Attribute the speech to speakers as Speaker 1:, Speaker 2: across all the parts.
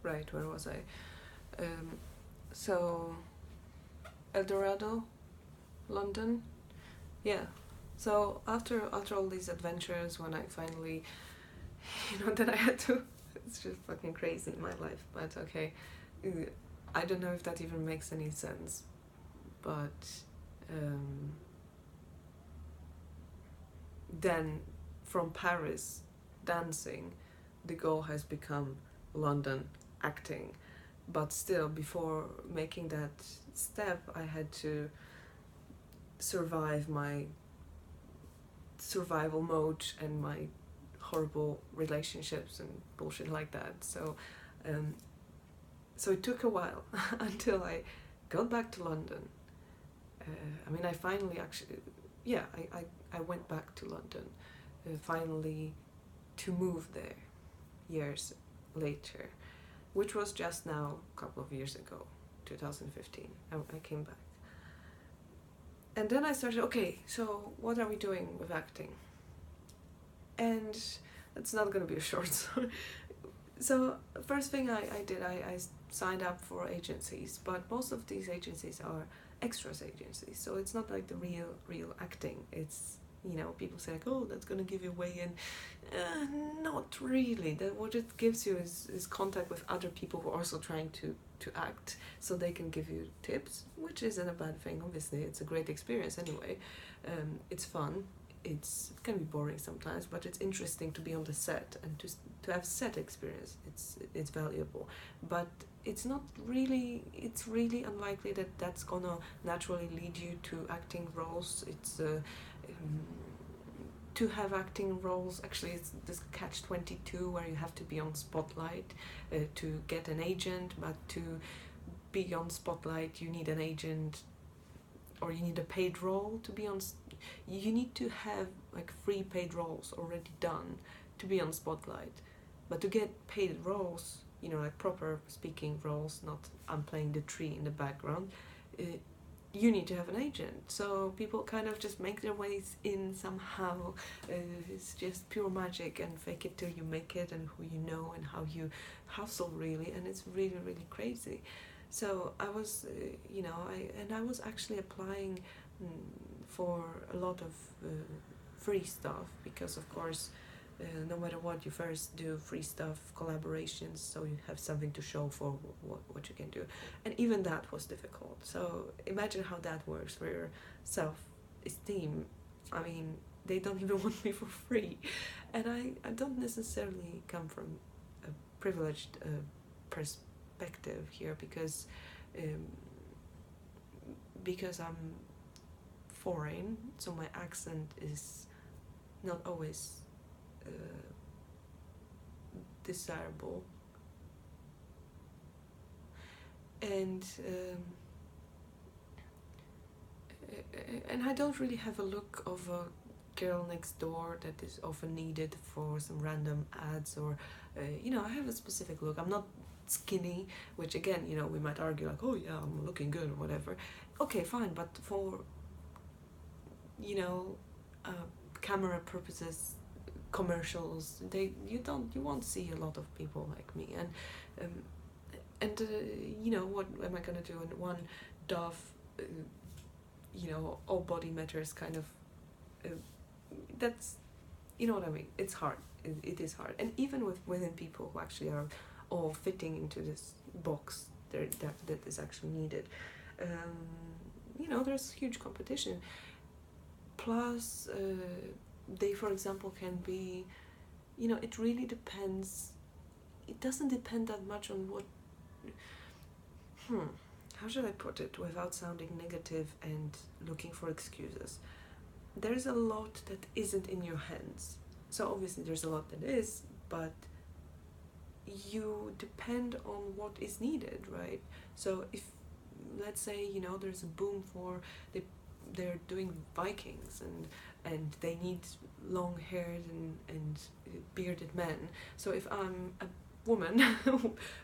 Speaker 1: Right, where was I? So, El Dorado, London. Yeah. So after all these adventures, when I finally, that I had to, it's just fucking crazy in my life. But okay, I don't know if that even makes any sense. But then from Paris, dancing, the goal has become London, acting. But still, before making that step, I had to survive my survival mode and my horrible relationships and bullshit like that. So it took a while until I got back to London. I finally actually, yeah, I went back to London, finally to move there years later, which was just now a couple of years ago, 2015. I came back. And then I started, okay, so what are we doing with acting? And it's not going to be a short story. So first thing I did, I signed up for agencies, but most of these agencies are extras agencies, so it's not like the real acting. It's, people say like, oh, that's gonna give you way in. Not really. That what it gives you is contact with other people who are also trying to act, so they can give you tips, which isn't a bad thing. Obviously, it's a great experience anyway. It's fun. It can be boring sometimes, but it's interesting to be on the set and to have set experience. It's valuable, but it's not really. It's really unlikely that that's gonna naturally lead you to acting roles. It's to have acting roles. Actually, it's this catch-22 where you have to be on spotlight to get an agent, but to be on spotlight, you need an agent, or you need a paid role to be on. You need to have like 3 paid roles already done to be on spotlight, but to get paid roles, like proper speaking roles, not I'm playing the tree in the background, you need to have an agent. So people kind of just make their ways in somehow. It's just pure magic, and fake it till you make it, and who you know and how you hustle really, and it's really, really crazy. So I was, I was actually applying for a lot of free stuff, because of course, no matter what, you first do free stuff, collaborations, so you have something to show for what you can do. And even that was difficult. So imagine how that works for your self-esteem. They don't even want me for free. And I don't necessarily come from a privileged perspective here, because I'm foreign, so my accent is not always desirable, and I don't really have a look of a girl next door that is often needed for some random ads, or I have a specific look. I'm not skinny, which again, we might argue like, oh yeah, I'm looking good or whatever. Okay, fine, but for camera purposes, commercials, you won't see a lot of people like me. And what am I gonna do in one Dove all body matters kind of that's, what I mean. It's hard. It is hard. And even within people who actually are all fitting into this box that is actually needed, there's huge competition. Plus, they, for example, can be, it really depends. It doesn't depend that much on what, how should I put it without sounding negative and looking for excuses? There's a lot that isn't in your hands. So obviously there's a lot that is, but you depend on what is needed, right? So if, let's say, there's a boom for they're doing Vikings, and they need long-haired and bearded men. So if I'm a woman,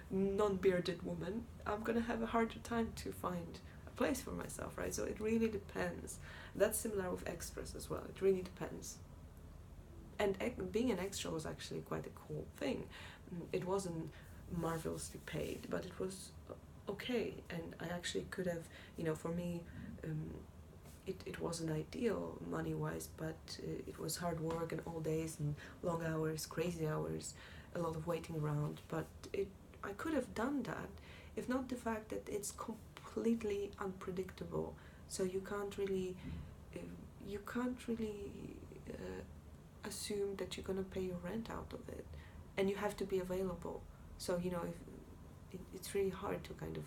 Speaker 1: non-bearded woman, I'm gonna have a harder time to find a place for myself, right? So it really depends. That's similar with extras as well. It really depends. And being an extra was actually quite a cool thing. It wasn't marvelously paid, but it was okay, and I actually could have, for me, it wasn't ideal money-wise, but it was hard work and all days and long hours, crazy hours, a lot of waiting around, but I could have done that, if not the fact that it's completely unpredictable, so you can't really assume that you're gonna pay your rent out of it, and you have to be available. So if it's really hard to kind of.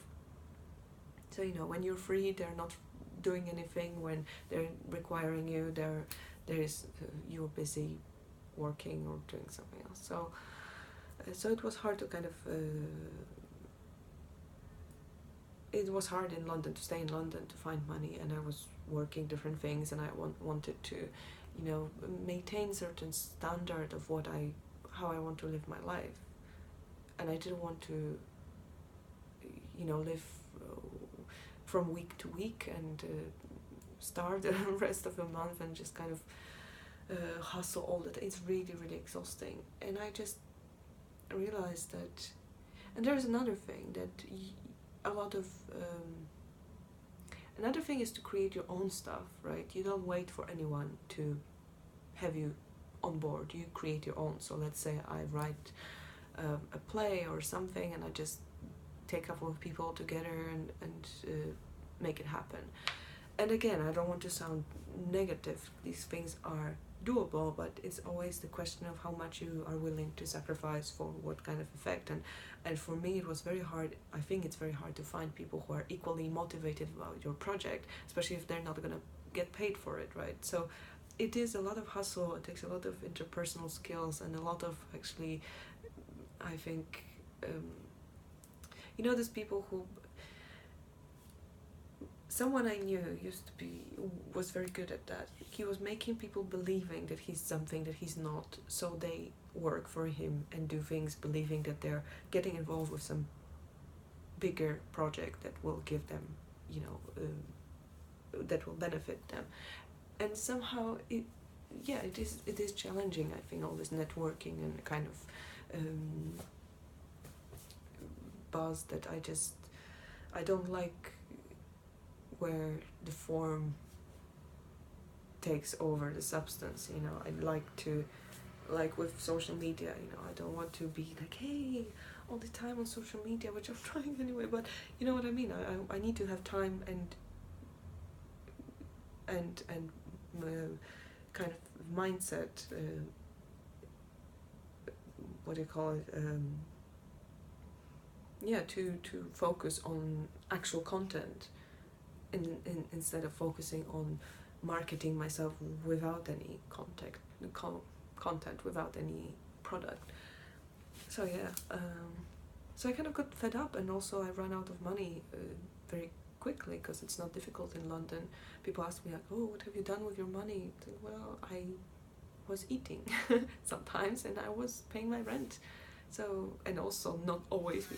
Speaker 1: So when you're free, they're not doing anything. When they're requiring you, you're busy working or doing something else. So it was hard to kind of. It was hard in London to stay in London to find money, and I was working different things, and I wanted to, maintain certain standard of how I want to live my life, and I didn't want to, live from week to week and starve the rest of the month and just kind of hustle all the time. It's really, really exhausting, and I just realized that. And there's another thing that another thing is to create your own stuff, right? You don't wait for anyone to have you on board. You create your own. So let's say I write a play or something, and I just take a couple of people together and make it happen. And again, I don't want to sound negative. These things are doable, but it's always the question of how much you are willing to sacrifice for what kind of effect. And for me, it was very hard. I think it's very hard to find people who are equally motivated about your project, especially if they're not going to get paid for it, right? So it is a lot of hustle. It takes a lot of interpersonal skills and a lot of, actually, I think, there's people who. Someone I knew was very good at that. He was making people believing that he's something that he's not, so they work for him and do things believing that they're getting involved with some bigger project that will give them, that will benefit them. And somehow it is challenging, I think, all this networking and kind of buzz that I don't like, where the form takes over the substance. I'd like to, like with social media, I don't want to be like, hey, all the time on social media, which I'm trying anyway, but you know what I mean. I need to have time and kind of mindset, what do you call it, to focus on actual content, instead of focusing on marketing myself without any content, without any product. So so I kind of got fed up, and also I ran out of money very quickly, because it's not difficult in London. People ask me like, oh, what have you done with your money? Well, I was eating sometimes, and I was paying my rent. So, and also not always,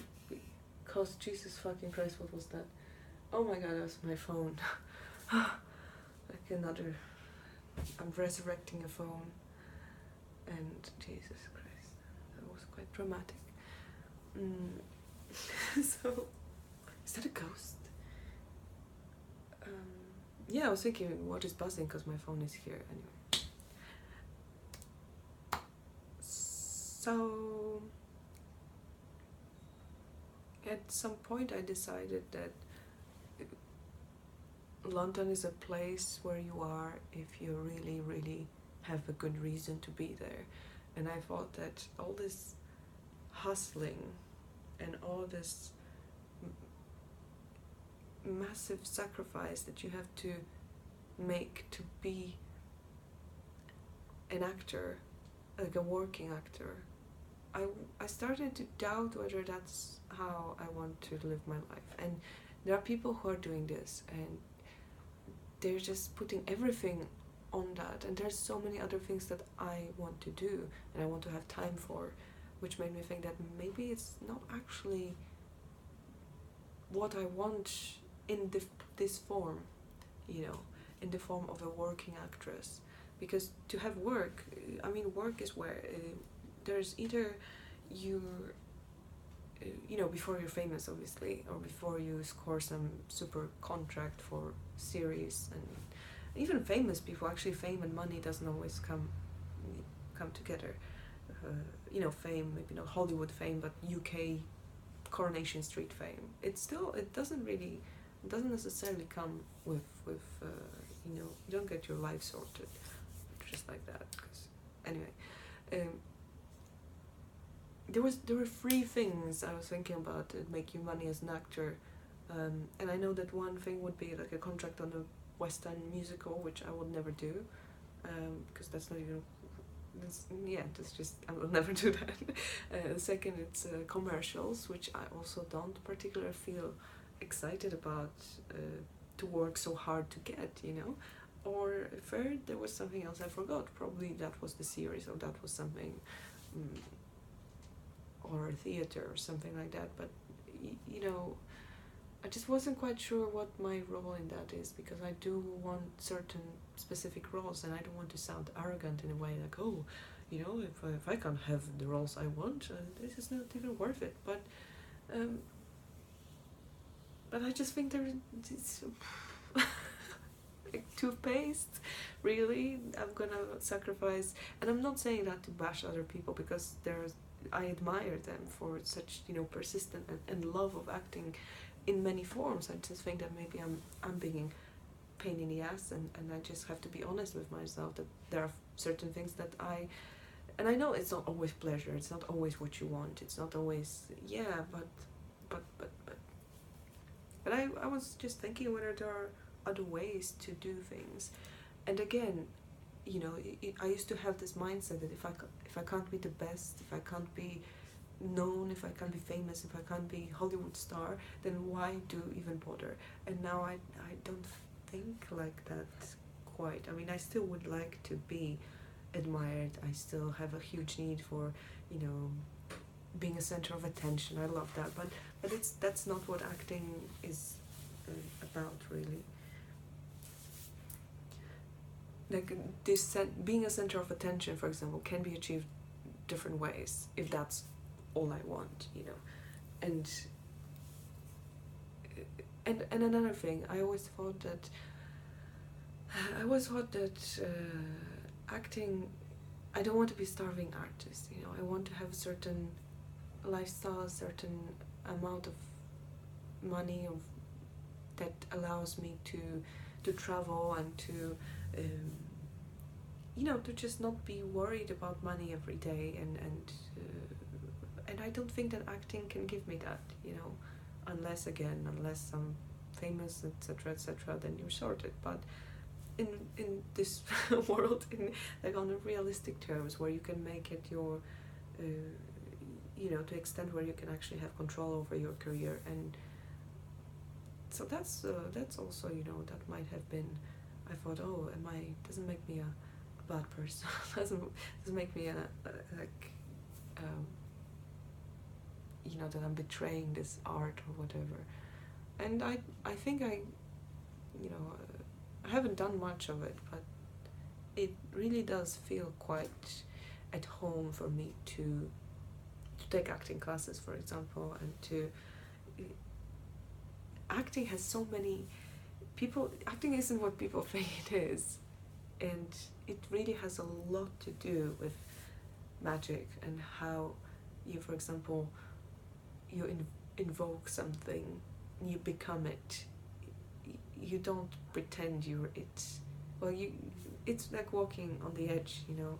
Speaker 1: because Jesus fucking Christ, what was that? Oh my god, that was my phone. Like another. I'm resurrecting a phone. And Jesus Christ, that was quite dramatic. So, is that a ghost? Yeah, I was thinking, what is buzzing? Because my phone is here anyway. So, at some point I decided that London is a place where you are if you really, really have a good reason to be there. And I thought that all this hustling and all this massive sacrifice that you have to make to be an actor, like a working actor, I started to doubt whether that's how I want to live my life. And there are people who are doing this, and they're just putting everything on that, and there's so many other things that I want to do and I want to have time for, which made me think that maybe it's not actually what I want in this form, in the form of a working actress. Because to have work, work is where there's either you're before you're famous, obviously, or before you score some super contract for series. And even famous people, actually, fame and money doesn't always come together. Fame, maybe not Hollywood fame, but UK Coronation Street fame. It doesn't necessarily come with you don't get your life sorted just like that. Anyway, there were three things I was thinking about that make you money as an actor, and I know that one thing would be like a contract on a Western musical, which I would never do, because that's not even. That's just, I will never do that. Second, it's commercials, which I also don't particularly feel excited about to work so hard to get, Or third, there was something else I forgot. Probably that was the series, or that was something, or theater or something like that. But I just wasn't quite sure what my role in that is, because I do want certain specific roles, and I don't want to sound arrogant in a way like, oh, if I can't have the roles I want, this is not even worth it. But I just think it's like toothpaste, really. I'm gonna sacrifice, and I'm not saying that to bash other people, because I admire them for such persistent and love of acting in many forms. I just think that maybe I'm being pain in the ass, and I just have to be honest with myself that there are certain things that and I know it's not always pleasure, it's not always what you want, it's not always, but I was just thinking whether there are other ways to do things. And again, I used to have this mindset that if I can't be the best, if I can't be known, if I can't be famous, if I can't be Hollywood star, then why do even bother? And now I don't think like that quite. I mean, I still would like to be admired. I still have a huge need for being a center of attention. I love that, but that's not what acting is about, really. Like being a center of attention, for example, can be achieved different ways if that's all I want, and another thing, I always thought that acting, I don't want to be a starving artist, I want to have a certain lifestyle, a certain amount of money that allows me to travel and to to just not be worried about money every day, and I don't think that acting can give me that, unless I'm famous, etc., then you're sorted. But in this world, on a realistic terms, where you can make it your to extent where you can actually have control over your career. And so that's also, that might have been, I thought, oh, doesn't make me a bad person, doesn't make me that I'm betraying this art or whatever. And I think I haven't done much of it, but it really does feel quite at home for me to take acting classes, for example, and acting has so many people. Acting isn't what people think it is, and it really has a lot to do with magic and how you, for example, you invoke something, you become it. You don't pretend you're it. Well, it's like walking on the edge, you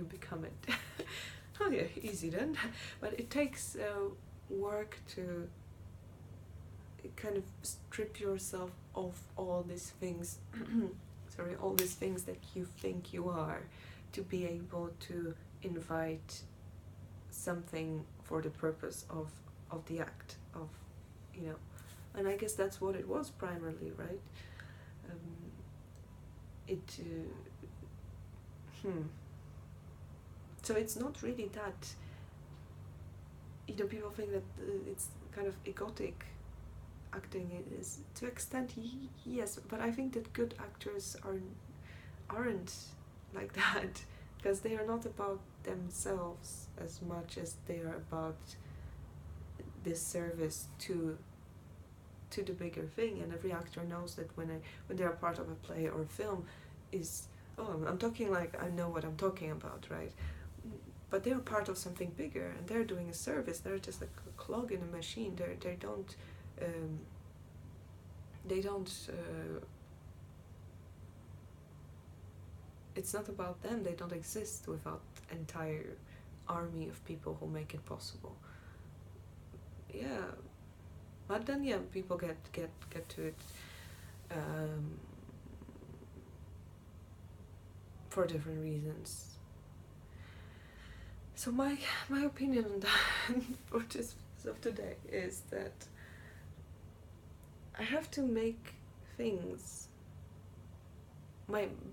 Speaker 1: become it. Oh yeah, easy then. But it takes work to kind of strip yourself of all these things all these things that you think you are, to be able to invite something for the purpose of the act of, and I guess that's what it was primarily, right? So it's not really that, people think that it's kind of egotic. Acting is, to extent, yes, but I think that good actors aren't like that, because they are not about themselves as much as they are about this service to the bigger thing. And every actor knows that when they're a part of a play or a film, is, oh, I'm talking like I know what I'm talking about, right? But they're part of something bigger, and they're doing a service. They're just like a clog in a machine. They don't it's not about them. They don't exist without entire army of people who make it possible. Yeah, but then yeah, people get to it for different reasons. So my opinion on that for this of today is that I have to make things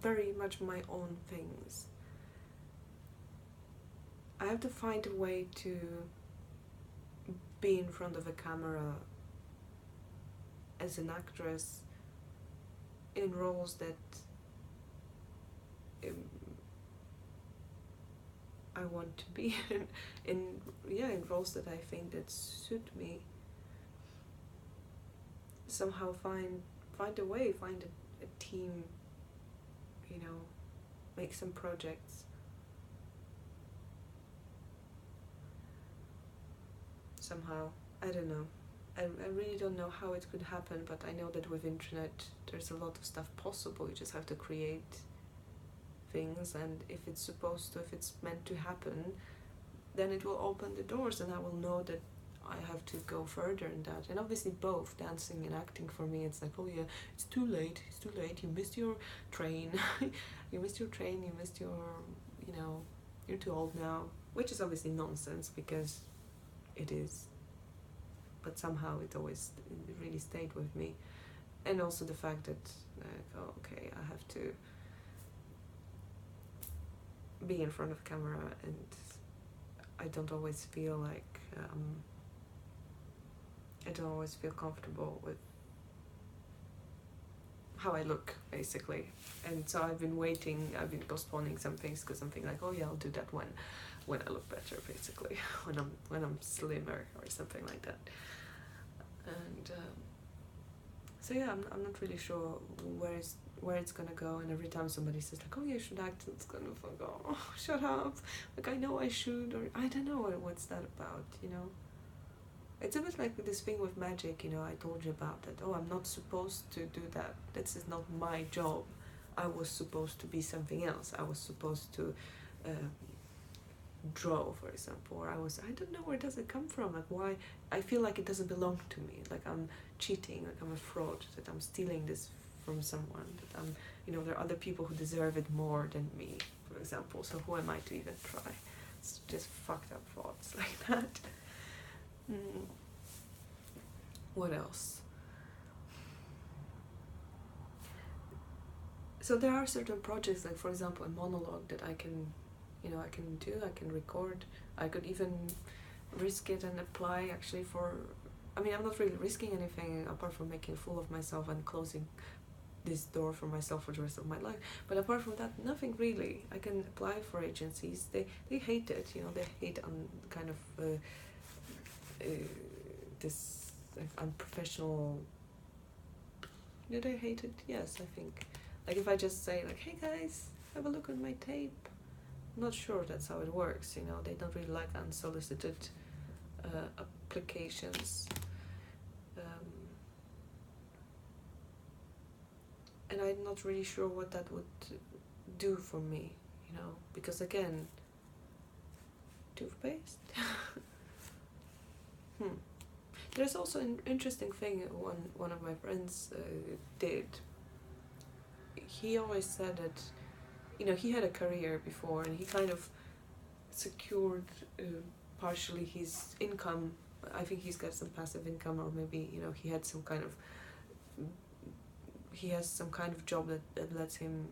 Speaker 1: very much my own things. I have to find a way to be in front of a camera as an actress in roles that I want to be in roles that I think that suit me. Somehow find a way, find a team, make some projects. Somehow, I don't know. I really don't know how it could happen, but I know that with internet there's a lot of stuff possible. You just have to create things, and if it's meant to happen, then it will open the doors, and I will know that I have to go further in that. And obviously both dancing and acting, for me, it's like, oh yeah, it's too late, you missed your train, you missed your, you're too old now, which is obviously nonsense, because it is, but somehow it really stayed with me. And also the fact that, oh, okay, I have to be in front of camera, and I don't always feel like I don't always feel comfortable with how I look, basically. And so I've been postponing some things, because I'm thinking like, oh yeah, I'll do that when I look better, basically, when I'm slimmer or something like that. And so yeah, I'm not really sure where it's gonna go. And every time somebody says like, oh yeah, you should act, it's kind of like, oh, shut up, like I know I should, or I don't know what's that about, It's a bit like this thing with magic, I told you about that. Oh, I'm not supposed to do that. This is not my job. I was supposed to be something else. I was supposed to draw, for example, or I don't know, where does it come from? Like, why? I feel like it doesn't belong to me. Like I'm cheating, like I'm a fraud, that I'm stealing this from someone, that I'm, there are other people who deserve it more than me, for example. So who am I to even try? It's just fucked up thoughts like that. What else? So there are certain projects, like for example a monologue, that I can do, I can record. I could even risk it and apply actually for, I'm not really risking anything apart from making a fool of myself and closing this door for myself for the rest of my life. But apart from that, nothing really. I can apply for agencies. They hate it, they hate on kind of this unprofessional. Do they hate it? Yes, I think. Like if I just say like, hey guys, have a look at my tape. I'm not sure that's how it works, They don't really like unsolicited applications. And I'm not really sure what that would do for me, because again, toothpaste. There's also an interesting thing one of my friends did. He always said that, he had a career before, and he kind of secured partially his income. I think he's got some passive income, or maybe, he had some kind of, he has some kind of job that lets him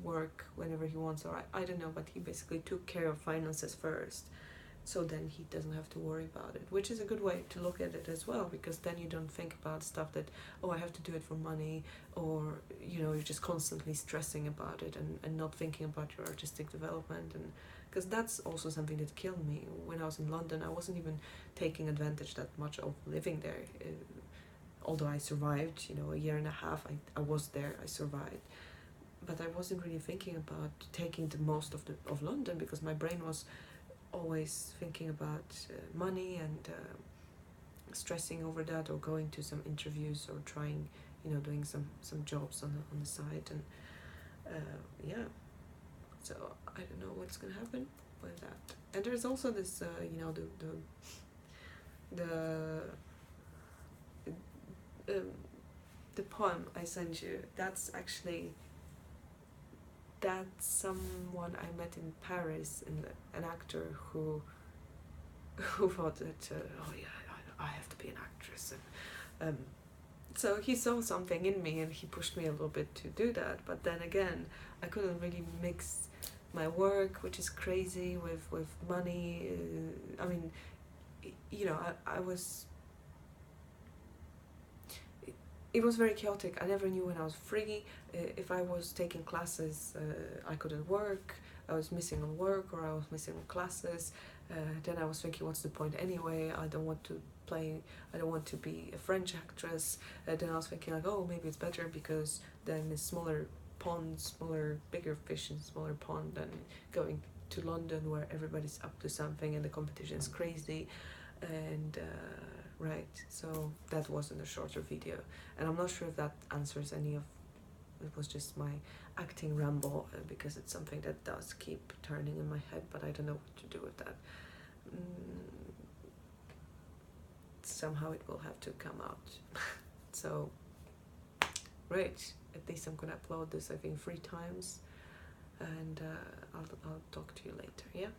Speaker 1: work whenever he wants, or I don't know, but he basically took care of finances first, so then he doesn't have to worry about it, which is a good way to look at it as well, because then you don't think about stuff that, oh, I have to do it for money, or, you're just constantly stressing about it and not thinking about your artistic development, and because that's also something that killed me. When I was in London, I wasn't even taking advantage that much of living there. Although I survived, you know, a year and a half, I was there, I survived. But I wasn't really thinking about taking the most of London, because my brain was always thinking about money and stressing over that, or going to some interviews, or trying, you know, doing some jobs on the side. And yeah, so I don't know what's gonna happen with that. And there's also this you know, the poem I sent you. That's someone I met in Paris, and an actor who thought that oh yeah, I have to be an actress. And so he saw something in me, and he pushed me a little bit to do that. But then again, I couldn't really mix my work, which is crazy, with money. I mean, you know, I was, it was very chaotic. I never knew when I was free. If I was taking classes, I couldn't work. I was missing on work, or I was missing on classes. Then I was thinking, what's the point anyway? I don't want to be a French actress. Then I was thinking, like, oh, maybe it's better, because then it's smaller pond, bigger fish in smaller pond, than going to London, where everybody's up to something and the competition is crazy. And right, so that wasn't a shorter video, and I'm not sure if that answers any of. It was just my acting ramble, because it's something that does keep turning in my head, but I don't know what to do with that. Somehow it will have to come out. So, right, at least I'm gonna upload this, I think, 3 times, and I'll talk to you later, yeah?